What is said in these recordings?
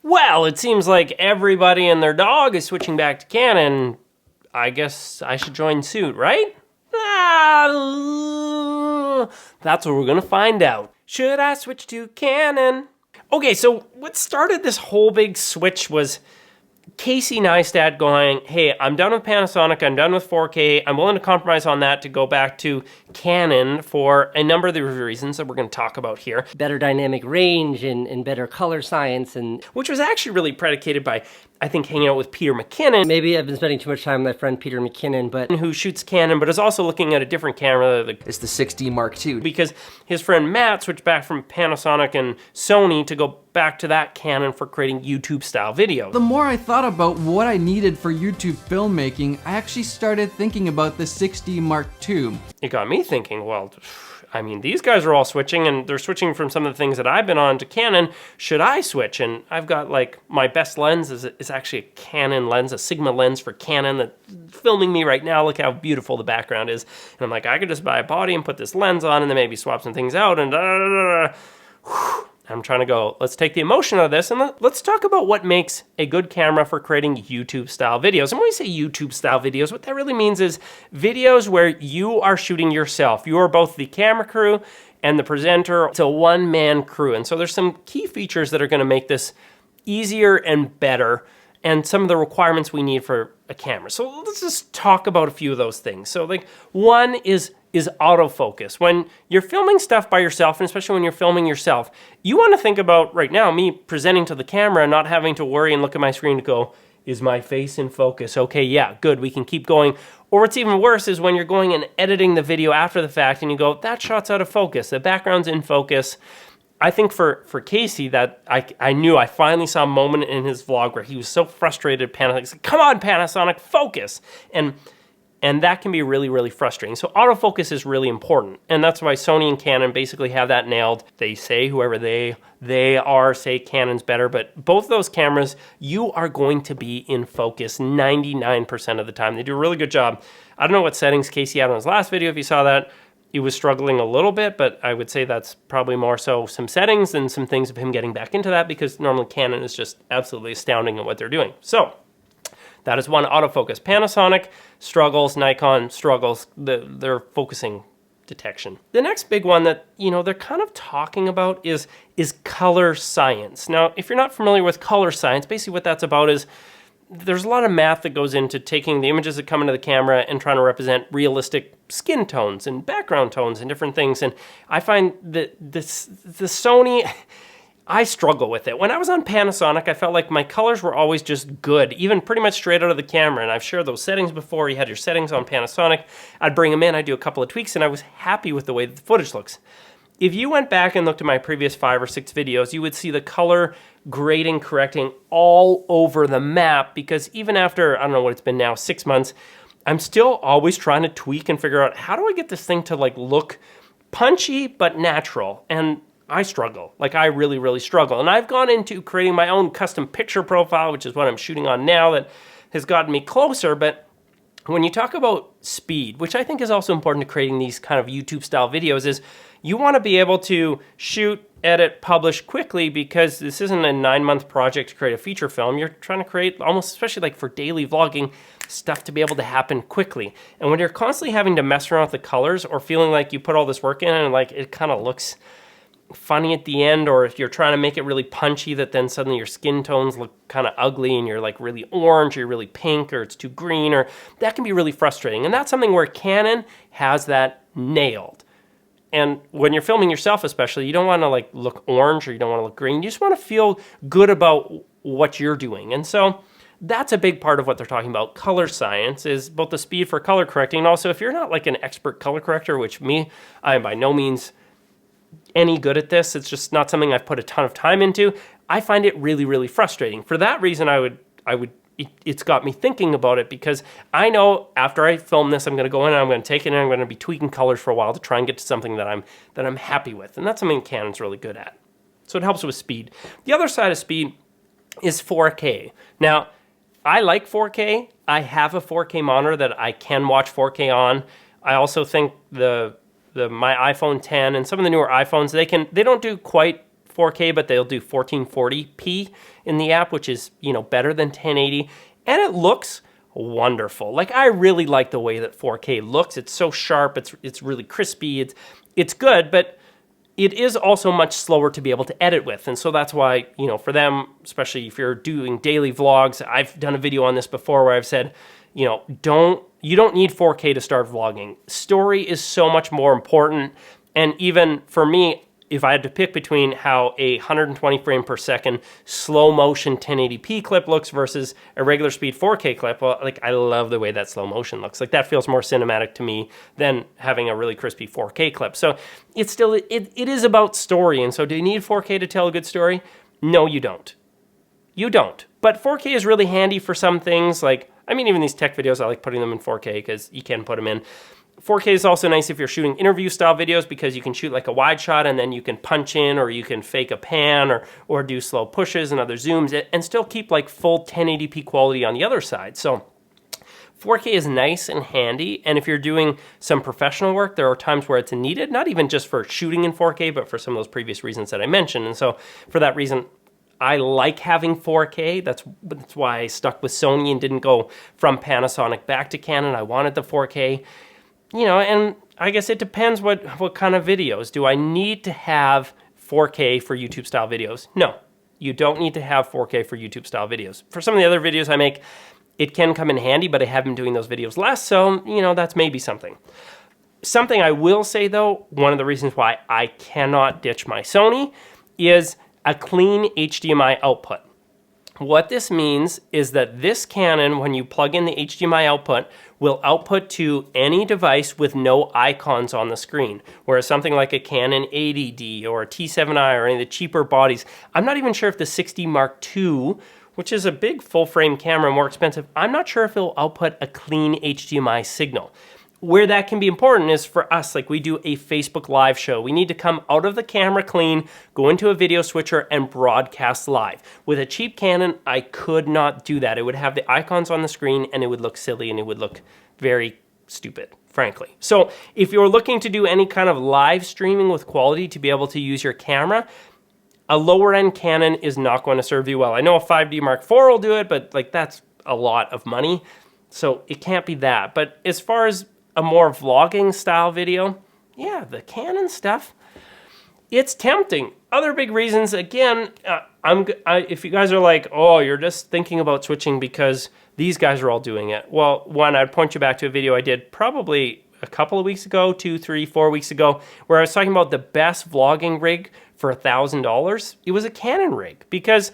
Well, it seems like everybody and their dog is switching back to Canon. I guess I should join suit, right? That's what we're gonna find out. Should I switch to Canon? Okay, so what started this whole big switch was Casey Neistat going, hey, I'm done with Panasonic, I'm done with 4K, I'm willing to compromise on that to go back to Canon for a number of the reasons that we're going to talk about here. Better dynamic range and better color science, and which was actually really predicated by, I think, hanging out with Peter McKinnon. Maybe I've been spending too much time with my friend Peter McKinnon, but who shoots Canon, but is also looking at a different camera. It's the 6D Mark II. Because his friend Matt switched back from Panasonic and Sony to go back to that Canon for creating YouTube-style videos. The more I thought about what I needed for YouTube filmmaking, I actually started thinking about the 6D Mark II. It got me thinking, well, I mean, these guys are all switching, and they're switching from some of the things that I've been on to Canon. Should I switch? And I've got, like, my best lens is actually a Canon lens, a Sigma lens for Canon that's filming me right now. Look how beautiful the background is. And I'm like, I could just buy a body and put this lens on and then maybe swap some things out and I'm trying to go, let's take the emotion out of this and let's talk about what makes a good camera for creating YouTube-style videos. And when we say YouTube-style videos, what that really means is videos where you are shooting yourself. You are both the camera crew and the presenter. It's a one-man crew. And so there's some key features that are going to make this easier and better, and some of the requirements we need for a camera. So let's just talk about a few of those things. So like one is autofocus. When you're filming stuff by yourself, and especially when you're filming yourself, you want to think about, right now, me presenting to the camera, not having to worry and look at my screen to go, is my face in focus? Okay, yeah, good, we can keep going. Or what's even worse is when you're going and editing the video after the fact and you go, that shot's out of focus, the background's in focus. I think for Casey, that I finally saw a moment in his vlog where he was so frustrated at Panasonic. He's like, come on, Panasonic, focus. And that can be really, really frustrating. So autofocus is really important. And that's why Sony and Canon basically have that nailed. They say, whoever they are, say Canon's better. But both those cameras, you are going to be in focus 99% of the time. They do a really good job. I don't know what settings Casey had on his last video, if you saw that. He was struggling a little bit, but I would say that's probably more so some settings than some things of him getting back into that, because normally Canon is just absolutely astounding at what they're doing. So that is one, autofocus. Panasonic struggles, Nikon struggles, their focusing detection. The next big one that, they're kind of talking about is color science. Now, if you're not familiar with color science, basically what that's about is there's a lot of math that goes into taking the images that come into the camera and trying to represent realistic skin tones and background tones and different things. And I find that the Sony, I struggle with it. When I was on Panasonic, I felt like my colors were always just good, even pretty much straight out of the camera. And I've shared those settings before. You had your settings on Panasonic. I'd bring them in, I'd do a couple of tweaks, and I was happy with the way that the footage looks. If you went back and looked at my previous 5 or 6 videos, you would see the color grading, correcting all over the map, because even after, I don't know what it's been now, 6 months, I'm still always trying to tweak and figure out, how do I get this thing to like look punchy but natural? And I struggle. Like, I really, really struggle. And I've gone into creating my own custom picture profile, which is what I'm shooting on now, that has gotten me closer. But when you talk about speed, which I think is also important to creating these kind of YouTube style videos, is you want to be able to shoot, edit, publish quickly, because this isn't a 9-month project to create a feature film. You're trying to create almost, especially like for daily vlogging, stuff to be able to happen quickly. And when you're constantly having to mess around with the colors, or feeling like you put all this work in and like it kind of looks funny at the end, or if you're trying to make it really punchy that then suddenly your skin tones look kind of ugly and you're like really orange or you're really pink or it's too green, or that can be really frustrating. And that's something where Canon has that nailed. And when you're filming yourself especially, you don't want to like look orange or you don't want to look green. You just want to feel good about what you're doing. And so that's a big part of what they're talking about. Color science is both the speed for color correcting, and also if you're not like an expert color corrector, which I am by no means any good at this, it's just not something I've put a ton of time into, I find it really, really frustrating. For that reason, it's got me thinking about it, because I know after I film this, I'm going to go in and I'm going to take it and I'm going to be tweaking colors for a while to try and get to something that I'm happy with. And that's something Canon's really good at. So it helps with speed. The other side of speed is 4K. Now, I like 4K. I have a 4K monitor that I can watch 4K on. I also think my iPhone 10 and some of the newer iPhones, they don't do quite 4K, but they'll do 1440p in the app, which is, you know, better than 1080. And it looks wonderful. Like, I really like the way that 4K looks. It's so sharp. It's really crispy. It's good, but it is also much slower to be able to edit with. And so that's why, you know, for them, especially if you're doing daily vlogs, I've done a video on this before where I've said, you know, you don't need 4K to start vlogging. Story is so much more important. And even for me, if I had to pick between how a 120 frame per second slow motion 1080p clip looks versus a regular speed 4K clip, well, like, I love the way that slow motion looks. Like, that feels more cinematic to me than having a really crispy 4K clip. So it's still, it is about story. And so do you need 4K to tell a good story? No, you don't. You don't. But 4K is really handy for some things. Like, I mean, even these tech videos, I like putting them in 4K because you can put them in. 4K is also nice if you're shooting interview style videos because you can shoot like a wide shot and then you can punch in, or you can fake a pan, or do slow pushes and other zooms and still keep like full 1080p quality on the other side. So 4K is nice and handy, and if you're doing some professional work, there are times where it's needed, not even just for shooting in 4K, but for some of those previous reasons that I mentioned. And so for that reason, I like having 4K. That's why I stuck with Sony and didn't go from Panasonic back to Canon. I wanted the 4K. You know, and I guess it depends what kind of videos. Do I need to have 4K for YouTube style videos? No, you don't need to have 4K for YouTube style videos. For some of the other videos I make, it can come in handy, but I have been doing those videos less, so, you know, that's maybe something. Something I will say though, one of the reasons why I cannot ditch my Sony is a clean HDMI output. What this means is that this Canon, when you plug in the HDMI output, will output to any device with no icons on the screen. Whereas something like a Canon 80D or a T7i or any of the cheaper bodies, I'm not even sure if the 60 Mark II, which is a big full frame camera, more expensive, I'm not sure if it'll output a clean HDMI signal. Where that can be important is for us, like we do a Facebook Live show. We need to come out of the camera clean, go into a video switcher, and broadcast live. With a cheap Canon, I could not do that. It would have the icons on the screen, and it would look silly, and it would look very stupid, frankly. So if you're looking to do any kind of live streaming with quality to be able to use your camera, a lower-end Canon is not going to serve you well. I know a 5D Mark IV will do it, but like that's a lot of money, so it can't be that. But as far as a more vlogging style video, yeah, the Canon stuff, it's tempting. Other big reasons, again, if you guys are like, oh, you're just thinking about switching because these guys are all doing it. Well, one, I'd point you back to a video I did probably a couple of weeks ago, 2, 3, 4 weeks ago, where I was talking about the best vlogging rig for $1,000. It was a Canon rig because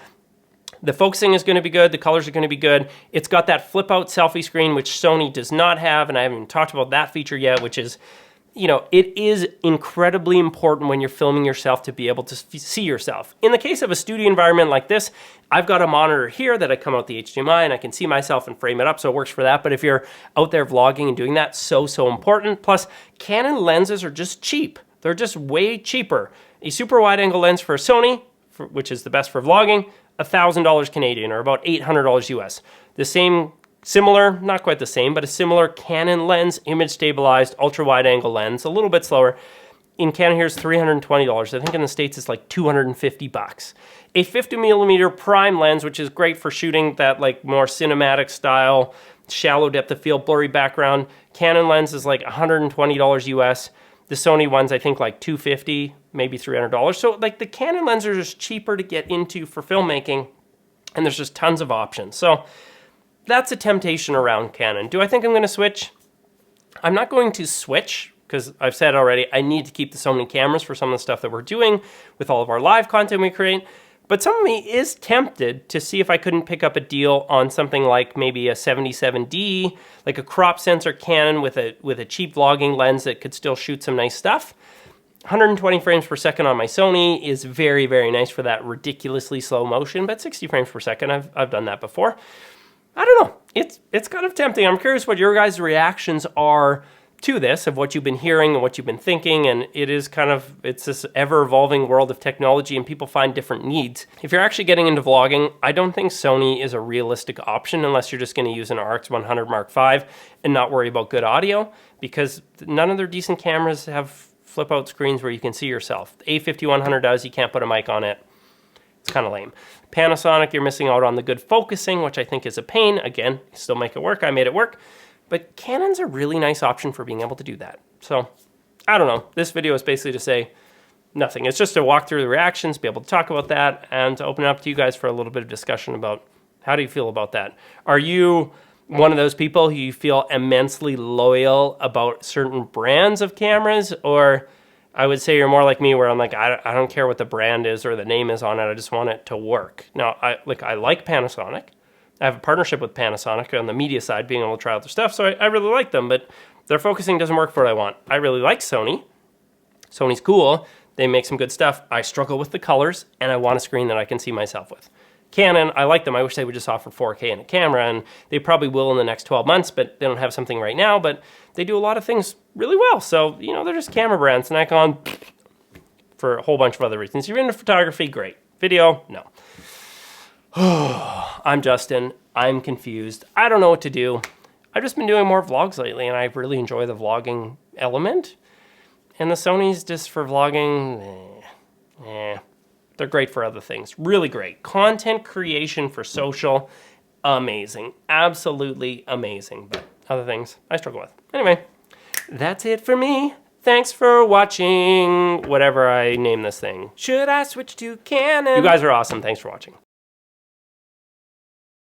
the focusing is going to be good. The colors are going to be good. It's got that flip out selfie screen, which Sony does not have. And I haven't even talked about that feature yet, which is, you know, it is incredibly important when you're filming yourself to be able to see yourself. In the case of a studio environment like this, I've got a monitor here that I come out the HDMI and I can see myself and frame it up. So it works for that. But if you're out there vlogging and doing that, so important. Plus, Canon lenses are just cheap. They're just way cheaper. A super wide angle lens for Sony, which is the best for vlogging, $1,000 Canadian, or about $800 US. The same, similar, not quite the same, but a similar Canon lens, image stabilized, ultra wide angle lens, a little bit slower. In Canon here's $320. I think in the States it's like $250. A 50mm prime lens, which is great for shooting that like more cinematic style, shallow depth of field, blurry background. Canon lens is like $120 US. The Sony one's I think like $250, maybe $300. So like the Canon lenses are just cheaper to get into for filmmaking, and there's just tons of options. So that's a temptation around Canon. Do I think I'm going to switch? I'm not going to switch because I've said already I need to keep the Sony cameras for some of the stuff that we're doing with all of our live content we create. But some of me is tempted to see if I couldn't pick up a deal on something like maybe a 77D, like a crop sensor Canon with a cheap vlogging lens that could still shoot some nice stuff. 120 frames per second on my Sony is very, very nice for that ridiculously slow motion, but 60 frames per second, I've done that before. I don't know. It's kind of tempting. I'm curious what your guys' reactions are to this, of what you've been hearing and what you've been thinking, and it's this ever-evolving world of technology, and people find different needs. If you're actually getting into vlogging, I don't think Sony is a realistic option unless you're just going to use an RX100 Mark V and not worry about good audio, because none of their decent cameras have flip out screens where you can see yourself. The A5100 does, you can't put a mic on it. It's kind of lame. Panasonic, you're missing out on the good focusing, which I think is a pain. Again, you still make it work. I made it work. But Canon's a really nice option for being able to do that. So, I don't know. This video is basically to say nothing. It's just to walk through the reactions, be able to talk about that, and to open it up to you guys for a little bit of discussion about how do you feel about that. Are you one of those people who you feel immensely loyal about certain brands of cameras, or I would say you're more like me where I'm like, I don't care what the brand is or the name is on it, I just want it to work. Now, I like Panasonic. I have a partnership with Panasonic on the media side, being able to try out their stuff, so I really like them, but their focusing doesn't work for what I want. I really like Sony. Sony's cool. They make some good stuff. I struggle with the colors, and I want a screen that I can see myself with. Canon, I like them. I wish they would just offer 4K in a camera, and they probably will in the next 12 months, but they don't have something right now, but they do a lot of things really well. So, you know, they're just camera brands. Nikon, for a whole bunch of other reasons. You're into photography, great. Video, no. I'm Justin. I'm confused. I don't know what to do. I've just been doing more vlogs lately, and I really enjoy the vlogging element. And the Sony's just for vlogging, they're great for other things. Really great. Content creation for social, amazing. Absolutely amazing. But other things I struggle with. Anyway, that's it for me. Thanks for watching whatever I name this thing. Should I switch to Canon? You guys are awesome. Thanks for watching.